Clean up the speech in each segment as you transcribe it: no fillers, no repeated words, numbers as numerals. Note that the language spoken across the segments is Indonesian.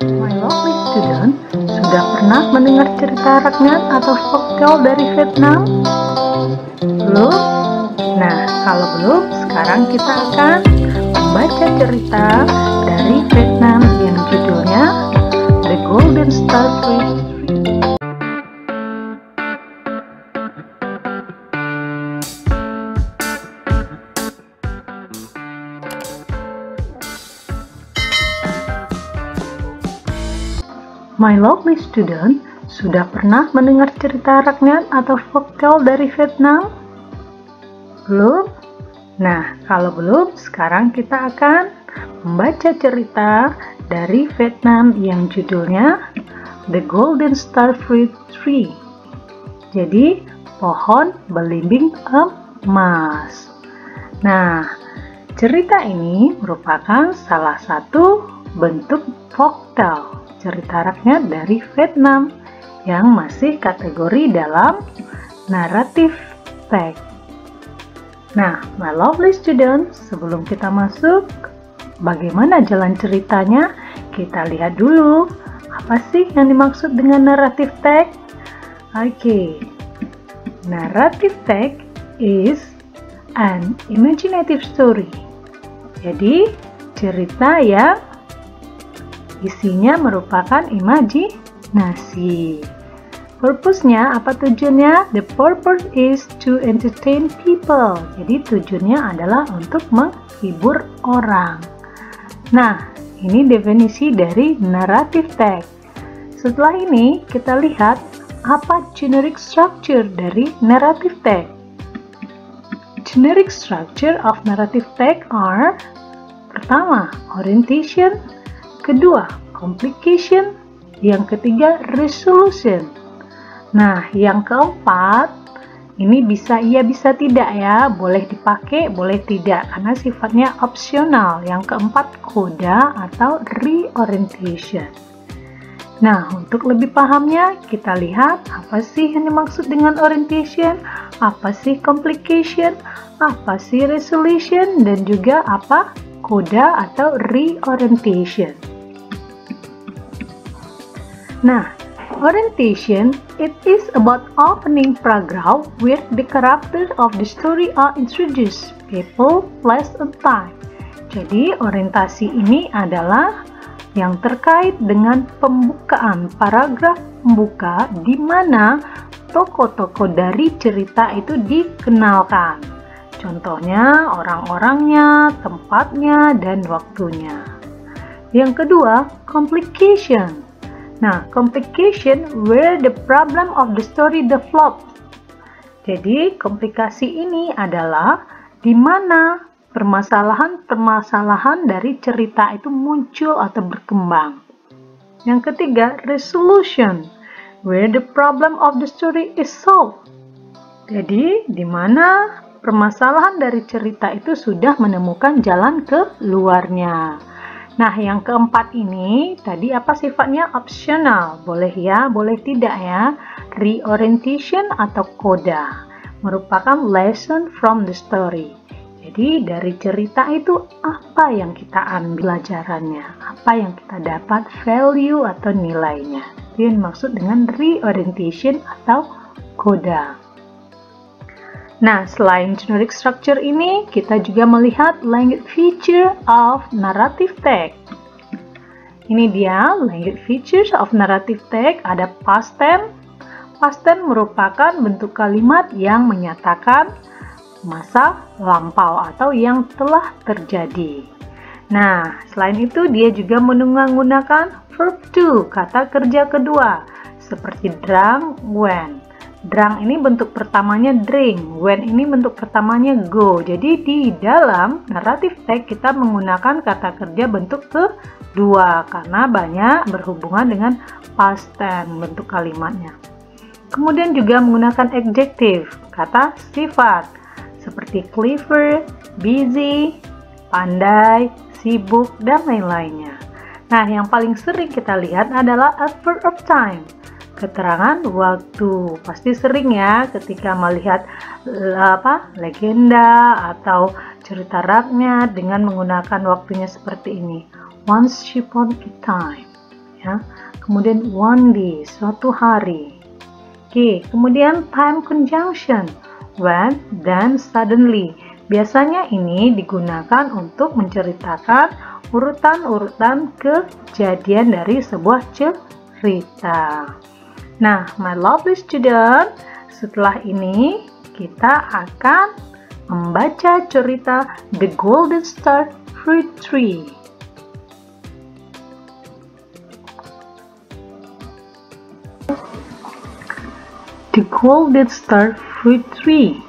My lovely student, sudah pernah mendengar cerita rakyat atau folktale dari Vietnam? Belum? Nah, kalau belum, sekarang kita akan membaca cerita dari Vietnam yang judulnya The Golden Starfish. My lovely student, sudah pernah mendengar cerita rakyat atau folktale dari Vietnam? Belum? Nah, kalau belum, sekarang kita akan membaca cerita dari Vietnam yang judulnya The Golden Starfruit Tree. Jadi, pohon belimbing emas. Nah, cerita ini merupakan salah satu bentuk folktale, cerita rakyat dari Vietnam yang masih kategori dalam narrative text. Nah, my lovely students, sebelum kita masuk, bagaimana jalan ceritanya? Kita lihat dulu, apa sih yang dimaksud dengan narrative text? Oke, narrative text is an imaginative story. Jadi, cerita yang isinya merupakan imajinasi. Purpose-nya, apa tujuannya? The purpose is to entertain people. Jadi tujuannya adalah untuk menghibur orang. Nah, ini definisi dari narrative text. Setelah ini, kita lihat apa generic structure dari narrative text. Generic structure of narrative text are: pertama, orientation, kedua, complication, yang ketiga, resolution. Nah, yang keempat, ini bisa iya bisa tidak ya, boleh dipakai, boleh tidak, karena sifatnya opsional. Yang keempat, coda atau reorientation. Nah, untuk lebih pahamnya, kita lihat apa sih yang dimaksud dengan orientation, apa sih complication, apa sih resolution, dan juga apa coda atau reorientation. Nah, orientation, it is about opening paragraph where the characters of the story are introduced, people, place, and time. Jadi, orientasi ini adalah yang terkait dengan pembukaan paragraf pembuka di mana tokoh-tokoh dari cerita itu dikenalkan. Contohnya, orang-orangnya, tempatnya, dan waktunya. Yang kedua, complication. Nah, complication where the problem of the story develops. Jadi, komplikasi ini adalah di mana permasalahan-permasalahan dari cerita itu muncul atau berkembang. Yang ketiga, resolution where the problem of the story is solved. Jadi, di mana permasalahan dari cerita itu sudah menemukan jalan keluarnya. Nah, yang keempat ini tadi apa sifatnya? Opsional. Boleh ya, boleh tidak ya. Reorientation atau coda merupakan lesson from the story. Jadi, dari cerita itu apa yang kita ambil pelajarannya? Apa yang kita dapat value atau nilainya? Itu yang dimaksud dengan reorientation atau coda. Nah, selain generic structure ini, kita juga melihat language feature of narrative text. Ini dia language features of narrative text. Ada past tense. Past tense merupakan bentuk kalimat yang menyatakan masa lampau atau yang telah terjadi. Nah, selain itu dia juga menggunakan verb to, kata kerja kedua, seperti drunk, went. Drunk ini bentuk pertamanya drink, when ini bentuk pertamanya go. Jadi di dalam narrative text kita menggunakan kata kerja bentuk kedua karena banyak berhubungan dengan past tense bentuk kalimatnya. Kemudian juga menggunakan adjective, kata sifat seperti clever, busy, pandai, sibuk, dan lain-lainnya. Nah, yang paling sering kita lihat adalah adverb of time. Keterangan waktu, pasti sering ya ketika melihat legenda atau cerita rakyat dengan menggunakan waktunya seperti ini. Once upon a time. ya. Kemudian one day, suatu hari. Oke, kemudian time conjunction, when, then, suddenly. Biasanya ini digunakan untuk menceritakan urutan-urutan kejadian dari sebuah cerita. Nah, my lovely student, setelah ini kita akan membaca cerita The Golden Star Fruit Tree. The Golden Star Fruit Tree.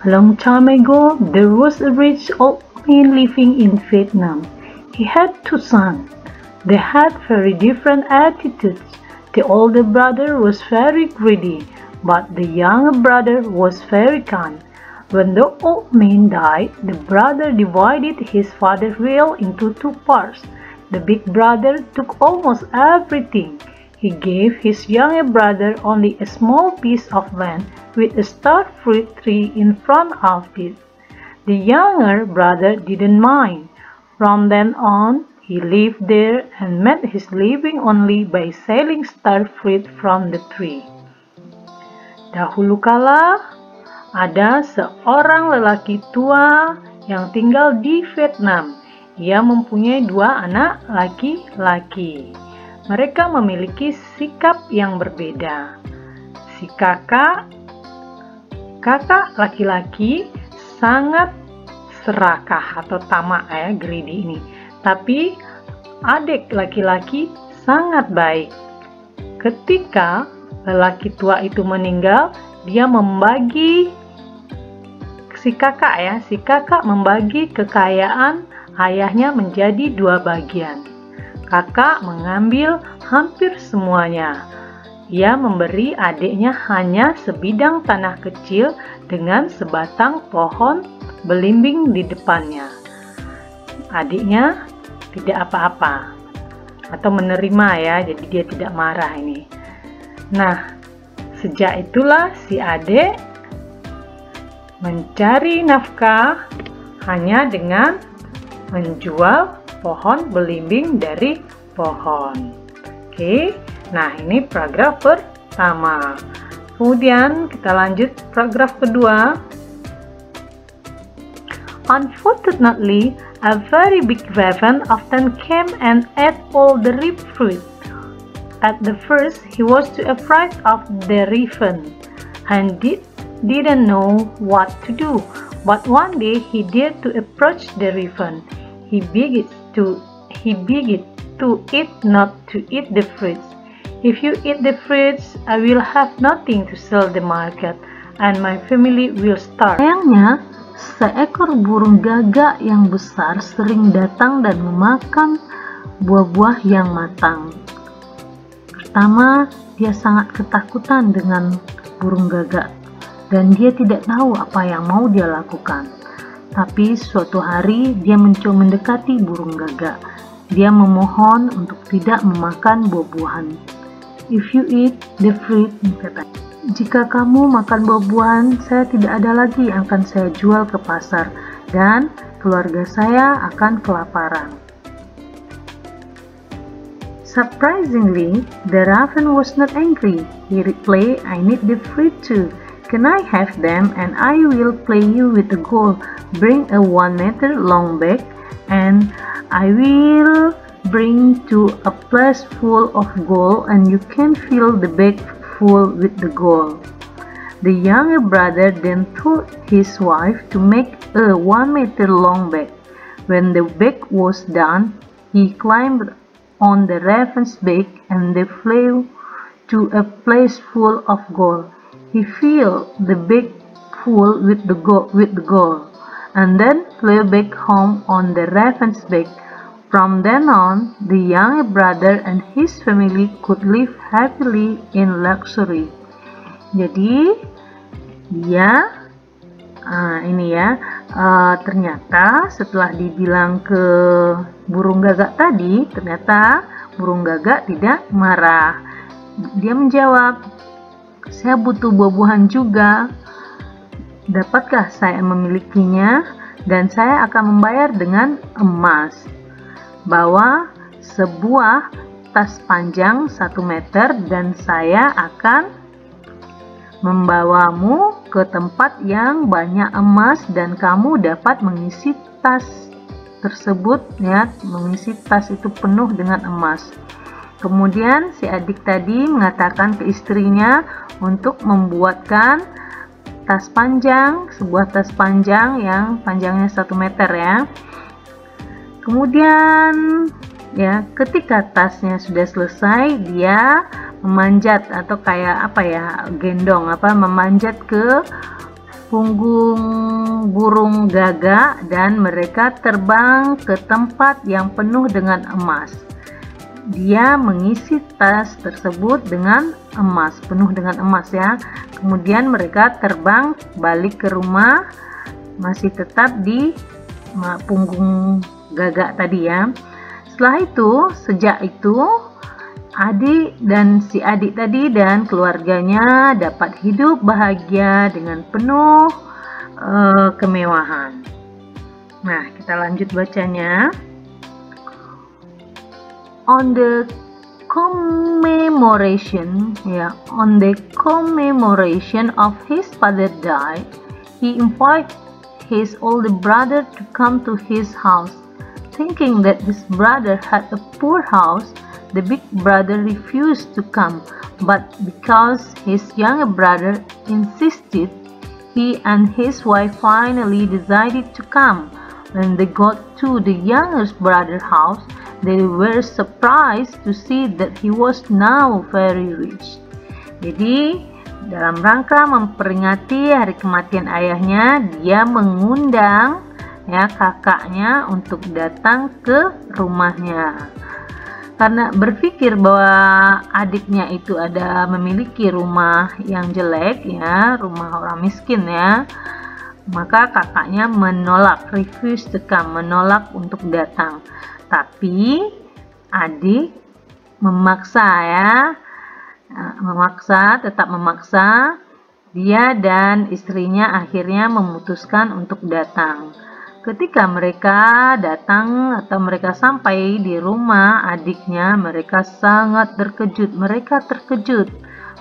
A long time ago, there was a rich old man living in Vietnam. He had two sons. They had very different attitudes. The older brother was very greedy, but the younger brother was very kind. When the old man died, the brother divided his father's will into two parts. The big brother took almost everything. He gave his younger brother only a small piece of land with a star fruit tree in front of it. The younger brother didn't mind. From then on, he lived there and made his living only by selling star fruit from the tree. Dahulu kala, ada seorang lelaki tua yang tinggal di Vietnam. Ia mempunyai dua anak laki-laki. Mereka memiliki sikap yang berbeda. Si kakak laki-laki sangat serakah atau tamak ya, greedy ini. Tapi adik laki-laki sangat baik. Ketika lelaki tua itu meninggal, dia membagi si kakak membagi kekayaan ayahnya menjadi dua bagian. Kakak mengambil hampir semuanya. Ia memberi adiknya hanya sebidang tanah kecil dengan sebatang pohon belimbing di depannya. Adiknya tidak apa-apa atau menerima ya, jadi dia tidak marah ini. Nah, sejak itulah si adik mencari nafkah hanya dengan menjual pohon belimbing dari pohon. Oke, nah ini paragraf pertama. Kemudian kita lanjut paragraf kedua. Unfortunately, a very big raven often came and ate all the ripe fruit. At the first, he was too afraid of the raven and didn't know what to do. But one day he dared to approach the raven. He begged to eat, not to eat the fruits. If you eat the fruits, I will have nothing to sell the market, and my family will starve. Sayangnya, seekor burung gagak yang besar sering datang dan memakan buah-buah yang matang. Pertama, dia sangat ketakutan dengan burung gagak, dan dia tidak tahu apa yang mau dia lakukan. Tapi suatu hari dia mencoba mendekati burung gagak. Dia memohon untuk tidak memakan buah-buahan. If you eat the fruit, katanya, jika kamu makan buah-buahan, saya tidak ada lagi yang akan saya jual ke pasar dan keluarga saya akan kelaparan. Surprisingly, the raven was not angry. He replied, I need the fruit too. Can I have them and I will play you with the gold. Bring a 1 meter long bag and I will bring to a place full of gold and you can fill the bag full with the gold. The younger brother then told his wife to make a 1 meter long bag. When the bag was done, he climbed on the raven's back and they flew to a place full of gold. He filled the bag full with the gold and then flew back home on the raven's back. From then on, the younger brother and his family could live happily in luxury. Jadi, ternyata setelah dibilang ke burung gagak tadi, ternyata burung gagak tidak marah. Dia menjawab, saya butuh buah-buahan juga. Dapatkah saya memilikinya? Dan saya akan membayar dengan emas. Bawa sebuah tas panjang 1 meter dan saya akan membawamu ke tempat yang banyak emas dan kamu dapat mengisi tas tersebut, ya, mengisi tas itu penuh dengan emas. Kemudian si adik tadi mengatakan ke istrinya untuk membuatkan tas panjang, sebuah tas panjang yang panjangnya 1 meter, ya. Kemudian ya, ketika tasnya sudah selesai, dia memanjat atau kayak apa ya, gendong memanjat ke punggung burung gagak dan mereka terbang ke tempat yang penuh dengan emas. Dia mengisi tas tersebut dengan emas, penuh dengan emas, ya. Kemudian mereka terbang balik ke rumah, masih tetap di punggung gagak tadi, ya. Setelah itu, sejak itu si adik tadi dan keluarganya dapat hidup bahagia dengan penuh kemewahan. Nah, kita lanjut bacanya. On the commemoration of his father died, he invited his older brother to come to his house. Thinking that his brother had a poor house, the big brother refused to come, but because his younger brother insisted, he and his wife finally decided to come. When they got to the youngest brother's house, they were surprised to see that he was now very rich. Jadi, dalam rangka memperingati hari kematian ayahnya, dia mengundang kakaknya untuk datang ke rumahnya. Karena berpikir bahwa adiknya itu memiliki rumah yang jelek, ya, rumah orang miskin, ya, maka kakaknya menolak, refuse to come, menolak untuk datang. Tapi adik tetap memaksa. Dia dan istrinya akhirnya memutuskan untuk datang. Ketika mereka datang atau mereka sampai di rumah adiknya, mereka sangat terkejut. Mereka terkejut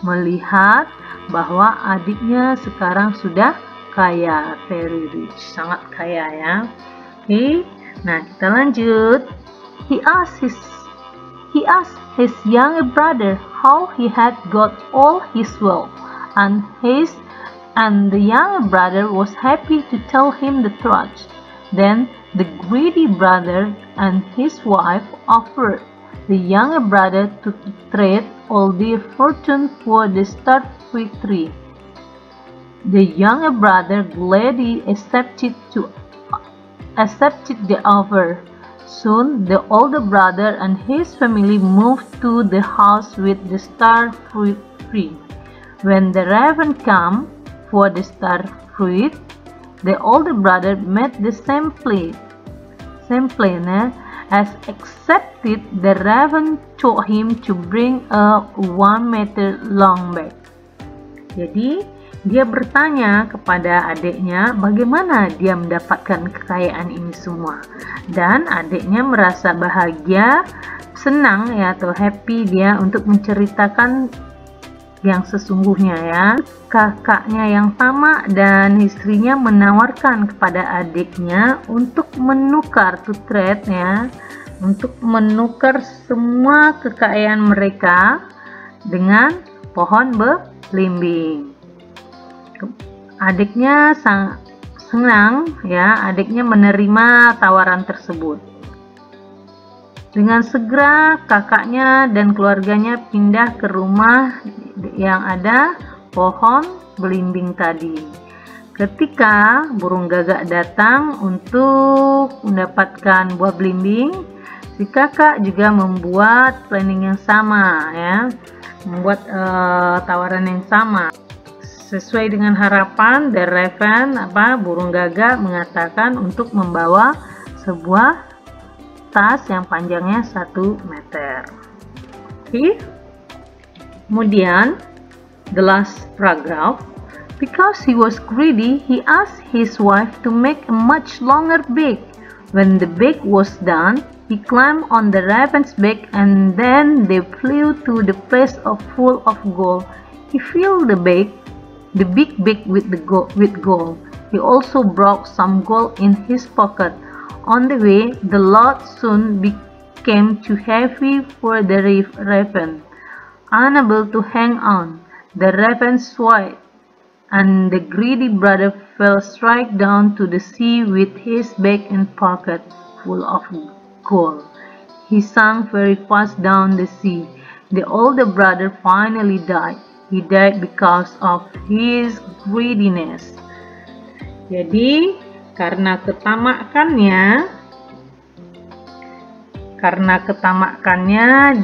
melihat bahwa adiknya sekarang sudah kaya, very rich, sangat kaya, ya. Oke, nah kita lanjut. He asked his younger brother how he had got all his wealth, and the younger brother was happy to tell him the truth. Then the greedy brother and his wife offered the younger brother to trade all their fortune for the star fruit tree. The younger brother gladly accepted the offer. Soon the older brother and his family moved to the house with the star fruit tree. When the raven came for the star fruit, the older brother made the same plan, as accepted. The raven told him to bring a 1 meter long bag. Jadi dia bertanya kepada adiknya bagaimana dia mendapatkan kekayaan ini semua, dan adiknya merasa bahagia, senang, ya, atau happy dia untuk menceritakan yang sesungguhnya, ya. Kakaknya yang tamak dan istrinya menawarkan kepada adiknya untuk menukar, to trade, ya, untuk menukar semua kekayaan mereka dengan pohon belimbing. Adiknya senang, ya, adiknya menerima tawaran tersebut. Dengan segera kakaknya dan keluarganya pindah ke rumah yang ada pohon belimbing tadi. Ketika burung gagak datang untuk mendapatkan buah belimbing, si kakak juga membuat planning yang sama, ya, membuat tawaran yang sama. Sesuai dengan harapan, the raven, burung gagak mengatakan untuk membawa sebuah tas yang panjangnya 1 meter. Okay. Kemudian, the last paragraph. Because he was greedy, he asked his wife to make a much longer bag. When the bag was done, He climbed on the raven's back, and then they flew to the place full of gold. He filled the big bag with gold. He also brought some gold in his pocket. On the way, the load soon became too heavy for the raven. Unable to hang on, the raven swayed, and the greedy brother fell straight down to the sea with his bag and pocket full of gold. He sank very fast down the sea. The older brother finally died. He died because of his greediness. Jadi, karena ketamakannya,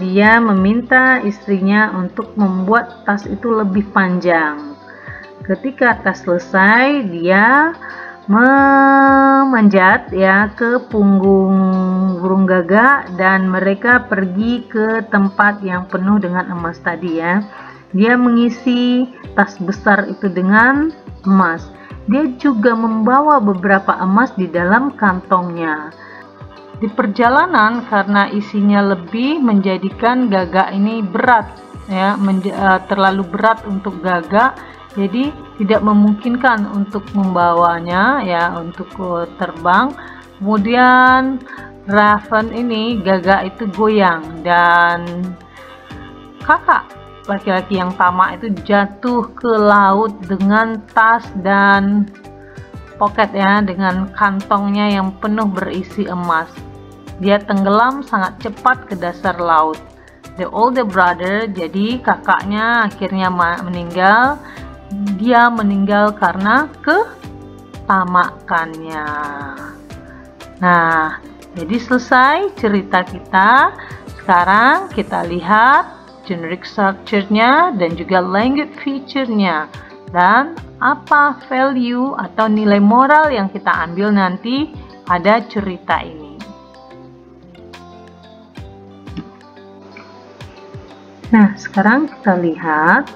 dia meminta istrinya untuk membuat tas itu lebih panjang. Ketika tas selesai, dia memanjat ke punggung burung gagak, dan mereka pergi ke tempat yang penuh dengan emas tadi ya. Dia mengisi tas besar itu dengan emas. Dia juga membawa beberapa emas di dalam kantongnya. Di perjalanan, karena isinya lebih, menjadikan gagak ini berat ya, terlalu berat untuk gagak. Jadi tidak memungkinkan untuk membawanya ya, untuk terbang. Kemudian raven ini, gagak itu goyang, dan kakak laki-laki yang tamak itu jatuh ke laut dengan tas dan pocket ya, dengan kantongnya yang penuh berisi emas. Dia tenggelam sangat cepat ke dasar laut. The older brother, jadi kakaknya, akhirnya meninggal. Dia meninggal karena ketamakannya. Nah, jadi selesai cerita kita. Sekarang kita lihat generic structure-nya dan juga language feature-nya, dan apa value atau nilai moral yang kita ambil nanti pada cerita ini. Nah, sekarang kita lihat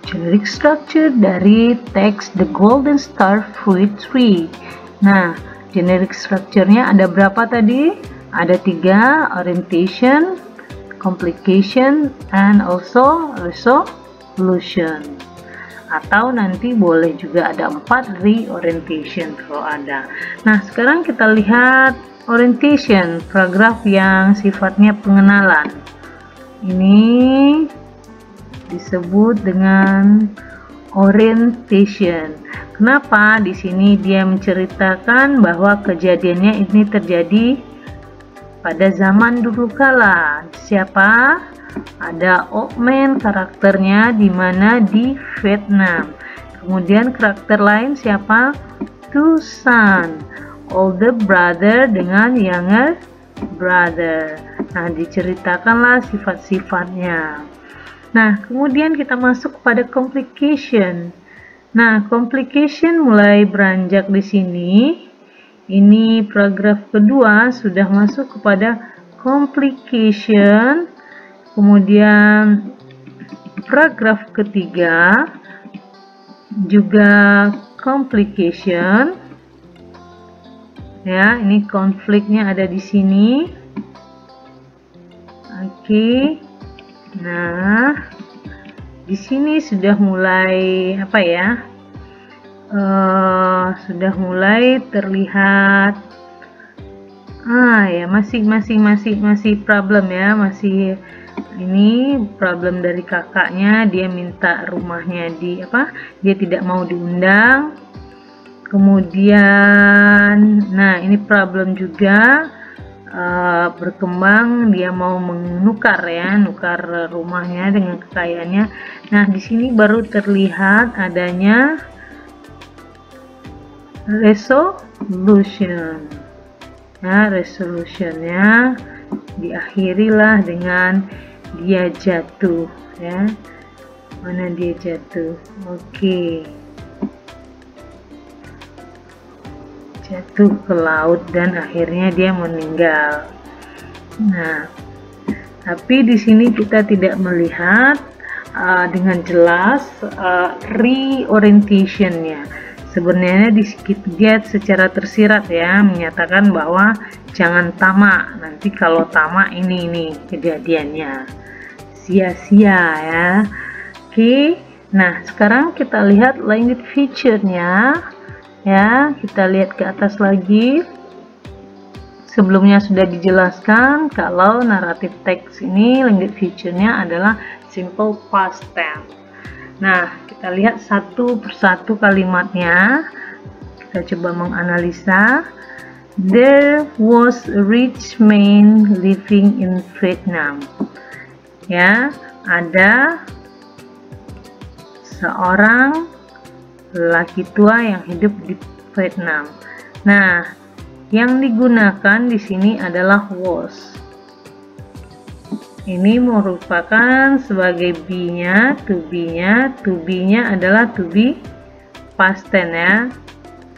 generic structure dari teks The Golden Star Fruit Tree. Nah, generic structure-nya ada berapa tadi? Ada 3, orientation, complication, and also resolution. Atau nanti boleh juga ada 4, reorientation kalau ada. Nah, sekarang kita lihat orientation, paragraf yang sifatnya pengenalan. Ini disebut dengan orientation. Kenapa? Di sini dia menceritakan bahwa kejadiannya ini terjadi pada zaman dulu kala. Siapa? Ada Oakman karakternya, di mana di Vietnam. Kemudian karakter lain siapa? Two son, older brother dengan younger brother. Nah, diceritakanlah sifat-sifatnya. Nah, kemudian kita masuk kepada complication. Nah, complication mulai beranjak di sini. Ini paragraf kedua sudah masuk kepada complication. Kemudian paragraf ketiga juga complication. Ya, ini konfliknya ada di sini. Oke. Nah, di sini sudah mulai apa ya? Sudah mulai terlihat ya masih problem ya, masih ini problem dari kakaknya. Dia minta rumahnya dia tidak mau diundang. Kemudian nah ini problem juga berkembang, dia mau nukar rumahnya dengan kekayaannya. Nah, di sini baru terlihat adanya resolution. Nah, resolutionnya diakhirilah dengan dia jatuh ya. Mana dia jatuh? Oke. Jatuh ke laut dan akhirnya dia meninggal. Nah, tapi di sini kita tidak melihat dengan jelas reorientationnya. Sebenarnya di skip get secara tersirat ya, menyatakan bahwa jangan tamak. Nanti kalau tamak ini kejadiannya sia-sia ya. Oke. Nah, sekarang kita lihat language feature-nya ya. Kita lihat ke atas lagi. Sebelumnya sudah dijelaskan kalau naratif teks ini language feature-nya adalah simple past tense. Nah, kita lihat satu persatu kalimatnya. Kita coba menganalisa. There was a rich man living in Vietnam. Ya, ada seorang lelaki tua yang hidup di Vietnam. Nah, yang digunakan di sini adalah was. Ini merupakan sebagai be-nya, to be-nya adalah to be past tense ya.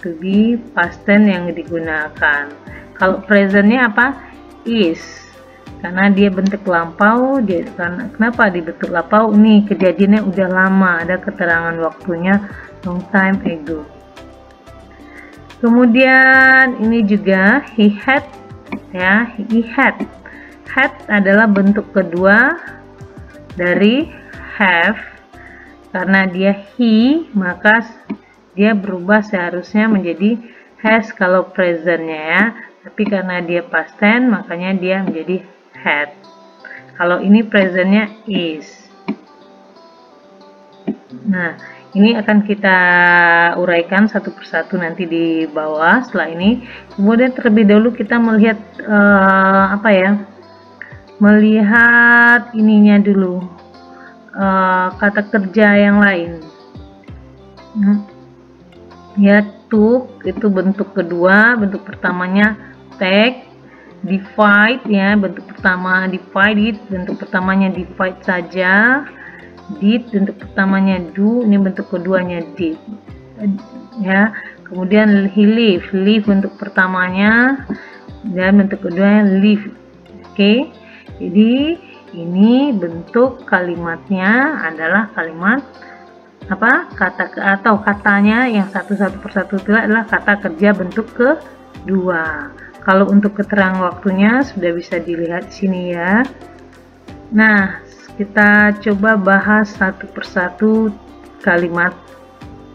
To be past tense yang digunakan. Kalau present-nya apa? Is. Karena dia bentuk lampau, kenapa di bentuk lampau? Ini kejadiannya udah lama, ada keterangan waktunya long time ago. Kemudian ini juga he had ya, he had. Had adalah bentuk kedua dari have. Karena dia he, maka dia berubah seharusnya menjadi has kalau presentnya ya. Tapi karena dia past tense, makanya dia menjadi had. Kalau ini presentnya is. Nah, ini akan kita uraikan satu persatu nanti di bawah setelah ini. Kemudian terlebih dahulu kita melihat melihat ininya dulu, kata kerja yang lain. Ya, took itu bentuk kedua, bentuk pertamanya take. Divide ya, bentuk pertama divided, bentuk pertamanya divide saja. Did bentuk pertamanya do, ini bentuk keduanya did ya. Kemudian he live bentuk pertamanya dan bentuk keduanya live. Oke. Jadi ini bentuk kalimatnya adalah kalimat katanya yang satu persatu itu adalah kata kerja bentuk kedua. Kalau untuk keterangan waktunya sudah bisa dilihat di sini ya. Nah, kita coba bahas satu persatu kalimat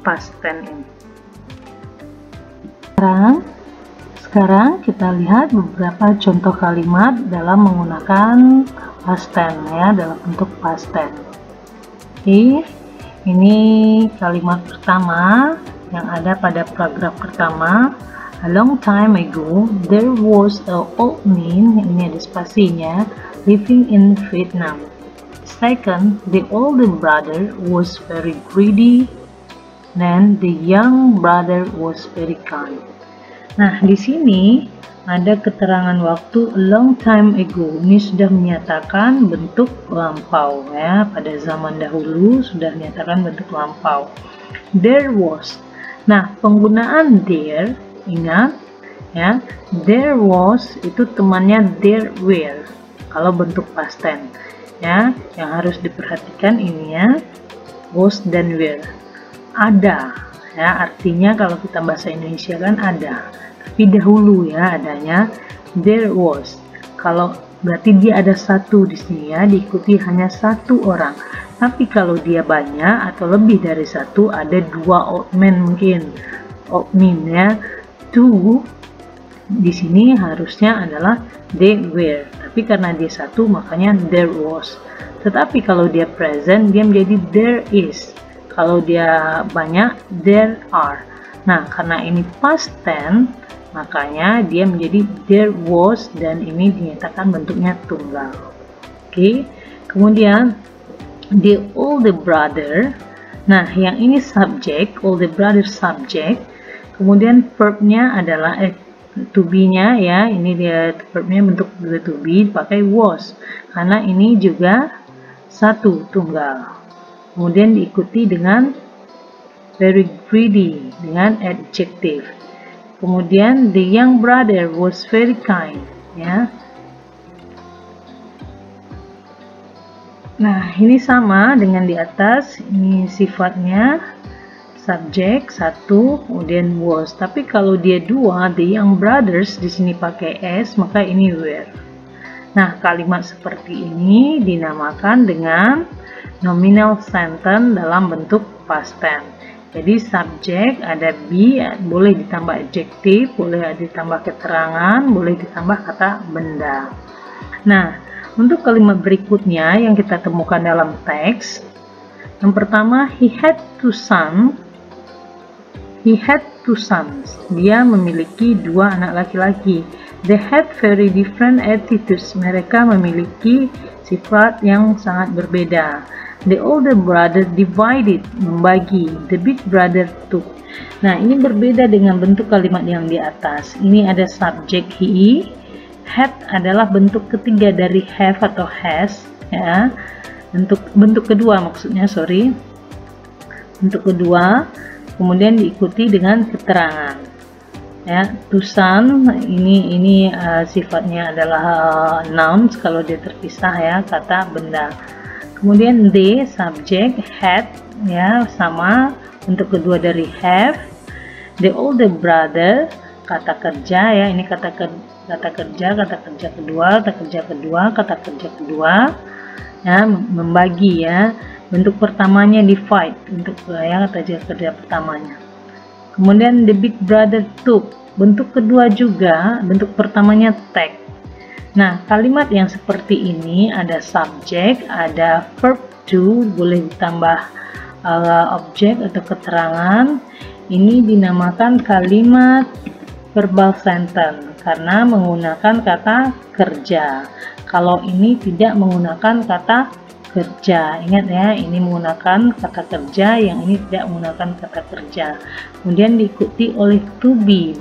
past tense ini. Sekarang kita lihat beberapa contoh kalimat dalam menggunakan past tense ya, dalam bentuk past tense. Oke, ini kalimat pertama yang ada pada paragraf pertama. A long time ago, there was a old man, ini ada spasinya, living in Vietnam. Second, the older brother was very greedy, and the young brother was very kind. Nah, di sini ada keterangan waktu a long time ago. Ini sudah menyatakan bentuk lampau ya. Pada zaman dahulu sudah menyatakan bentuk lampau. There was. Nah, penggunaan there, ingat ya. There was itu temannya there were. Kalau bentuk past tense ya, yang harus diperhatikan ini ya. Was dan were. Ada ya, artinya kalau kita bahasa Indonesia kan ada. Tapi dahulu ya adanya there was. Kalau berarti dia ada satu di sini ya, diikuti hanya satu orang. Tapi kalau dia banyak atau lebih dari satu, ada dua old men mungkin. Old men ya. Two di sini harusnya adalah they were. Tapi karena dia satu makanya there was. Tetapi kalau dia present dia menjadi there is. Kalau dia banyak there are. Nah, karena ini past tense makanya dia menjadi there was dan ini dinyatakan bentuknya tunggal. Oke. Kemudian the older brother. Nah, yang ini subject, older brother subject. Kemudian verbnya adalah to be-nya ya. Ini dia verbnya bentuk to be pakai was. Karena ini juga satu tunggal. Kemudian diikuti dengan very greedy dengan adjective. Kemudian the young brother was very kind ya. Nah, ini sama dengan di atas. Ini sifatnya subjek satu, kemudian was. Tapi kalau dia dua, the young brothers di sini pakai s, maka ini were. Nah, kalimat seperti ini dinamakan dengan nominal sentence dalam bentuk past tense. Jadi subjek ada be, boleh ditambah adjektif, boleh ditambah keterangan, boleh ditambah kata benda. Nah, untuk kalimat berikutnya yang kita temukan dalam teks, yang pertama, he had two sons. He had two sons. Dia memiliki dua anak laki-laki. They had very different attitudes. Mereka memiliki sifat yang sangat berbeda. The older brother divided, membagi. The big brother took. Nah, ini berbeda dengan bentuk kalimat yang di atas. Ini ada subjek he. Had adalah bentuk ketiga dari have atau has, ya. Bentuk kedua maksudnya, sorry. Bentuk kedua, kemudian diikuti dengan keterangan. Ya, tusan ini sifatnya adalah nouns kalau dia terpisah, ya, kata benda. Kemudian they, subjek, had, ya, sama bentuk kedua dari have. The older brother, kata kerja, ya, ini kata kerja kedua, kata kerja kedua, ya, membagi, ya. Bentuk pertamanya divide, untuk, ya, kata kerja pertamanya. Kemudian the big brother took, bentuk kedua juga, bentuk pertamanya take. Nah, kalimat yang seperti ini ada subjek, ada verb to, boleh ditambah objek atau keterangan. Ini dinamakan kalimat verbal sentence karena menggunakan kata kerja. Kalau ini tidak menggunakan kata kerja, ingat ya, ini menggunakan kata kerja, yang ini tidak menggunakan kata kerja. Kemudian diikuti oleh to be,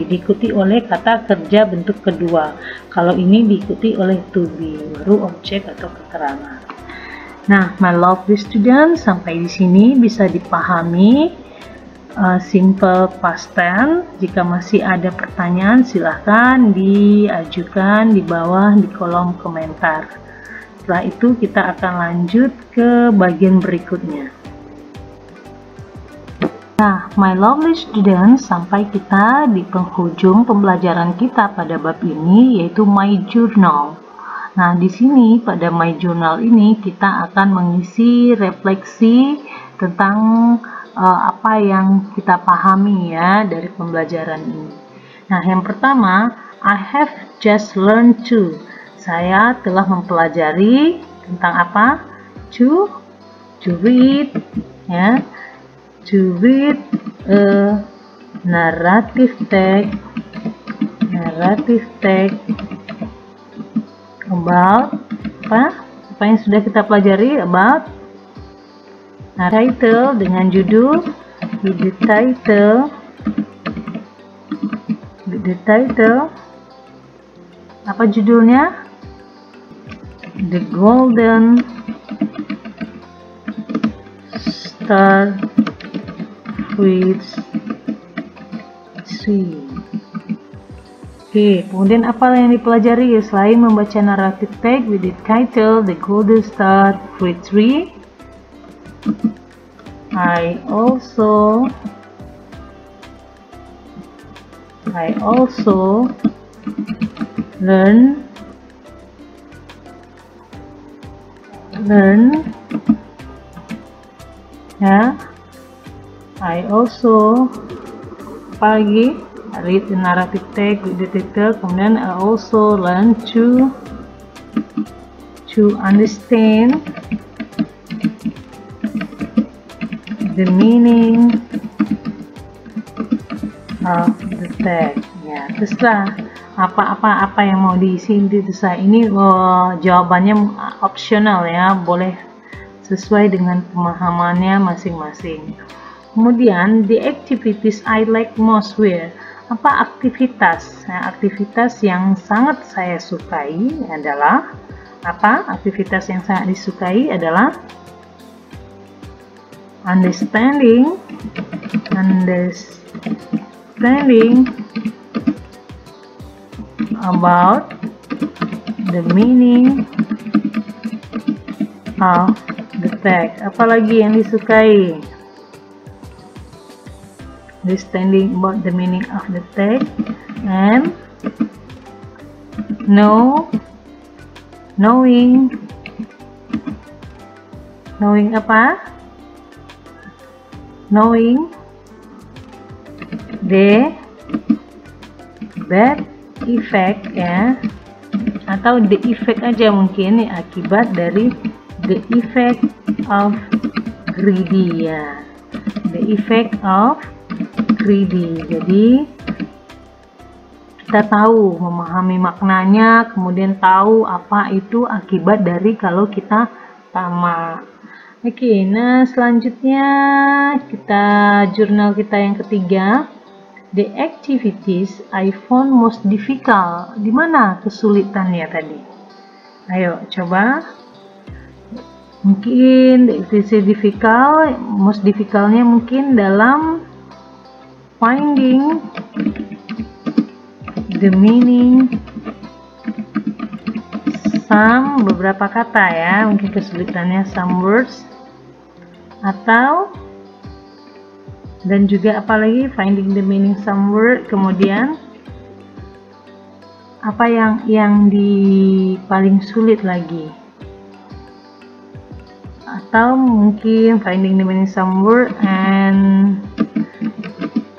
diikuti oleh kata kerja bentuk kedua. Kalau ini diikuti oleh to be, baru objek atau keterangan. Nah, my lovely student, sampai di sini bisa dipahami simple past tense. Jika masih ada pertanyaan, silahkan diajukan di bawah di kolom komentar. Setelah itu kita akan lanjut ke bagian berikutnya. Nah, my lovely students, sampai kita di penghujung pembelajaran kita pada bab ini, yaitu my journal. Nah, di sini pada my journal ini kita akan mengisi refleksi tentang apa yang kita pahami, ya, dari pembelajaran ini. Nah, yang pertama, I have just learned to. Saya telah mempelajari tentang apa? To read, ya, to read a narrative text about apa yang sudah kita pelajari, about title, dengan judul, with the title, apa judulnya? The Golden Star Fruit Tree. Oke, kemudian apa yang dipelajari selain membaca naratif text with the title The Golden Star Fruit Tree? I also learn ya, I also read the narrative text with the title. Kemudian I also learn to understand the meaning of the text. Ya, terserah apa yang mau diisi, terserah. Ini jawabannya opsional, ya, boleh sesuai dengan pemahamannya masing-masing. Kemudian the activities I like most were, apa aktivitas? Nah, aktivitas yang sangat saya sukai adalah apa? Aktivitas yang sangat disukai adalah understanding about the meaning of the text. Apalagi yang disukai? understanding about the meaning of the text, and knowing apa? Knowing the bad effect, ya, atau the effect aja mungkin, ya, akibat dari the effect of greedy, ya, the effect of greedy. Jadi kita tahu, memahami maknanya, kemudian tahu apa itu akibat dari kalau kita tamak. Oke, nah selanjutnya jurnal kita yang ketiga. The activities I found most difficult. Di mana kesulitannya tadi? Ayo coba. Mungkin the activity difficult, most difficultnya mungkin dalam finding the meaning some, beberapa kata, ya, mungkin kesulitannya some words, atau dan juga apalagi finding the meaning some word, kemudian apa yang paling sulit lagi, atau mungkin finding the meaning some word and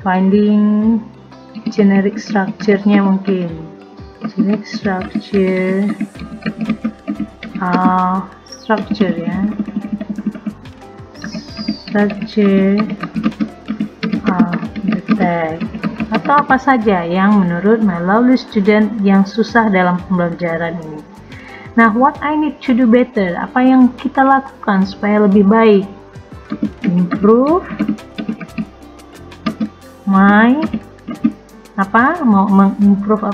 finding generic structure-nya, mungkin generic structure ya, structure the text, atau apa saja yang menurut my lovely student yang susah dalam pembelajaran ini. Nah, what I need to do better, apa yang kita lakukan supaya lebih baik? Improve my mengimprove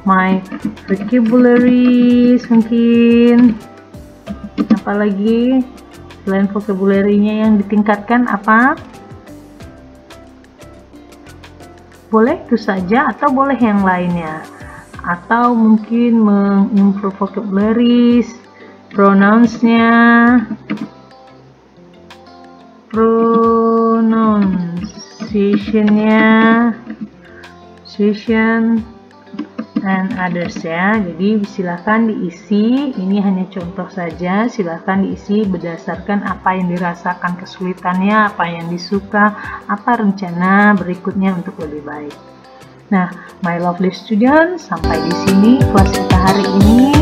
my vocabularies, mungkin apalagi selain vocabulary-nya yang ditingkatkan apa? Boleh itu saja atau boleh yang lainnya, atau mungkin mengimprove vocabularies, pronunciation-nya, and others, ya. Jadi silahkan diisi, ini hanya contoh saja, silahkan diisi berdasarkan apa yang dirasakan kesulitannya, apa yang disuka, apa rencana berikutnya untuk lebih baik. Nah, my lovely student, sampai di sini kelas kita hari ini.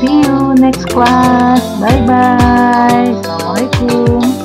See you next class. Bye bye. Assalamualaikum.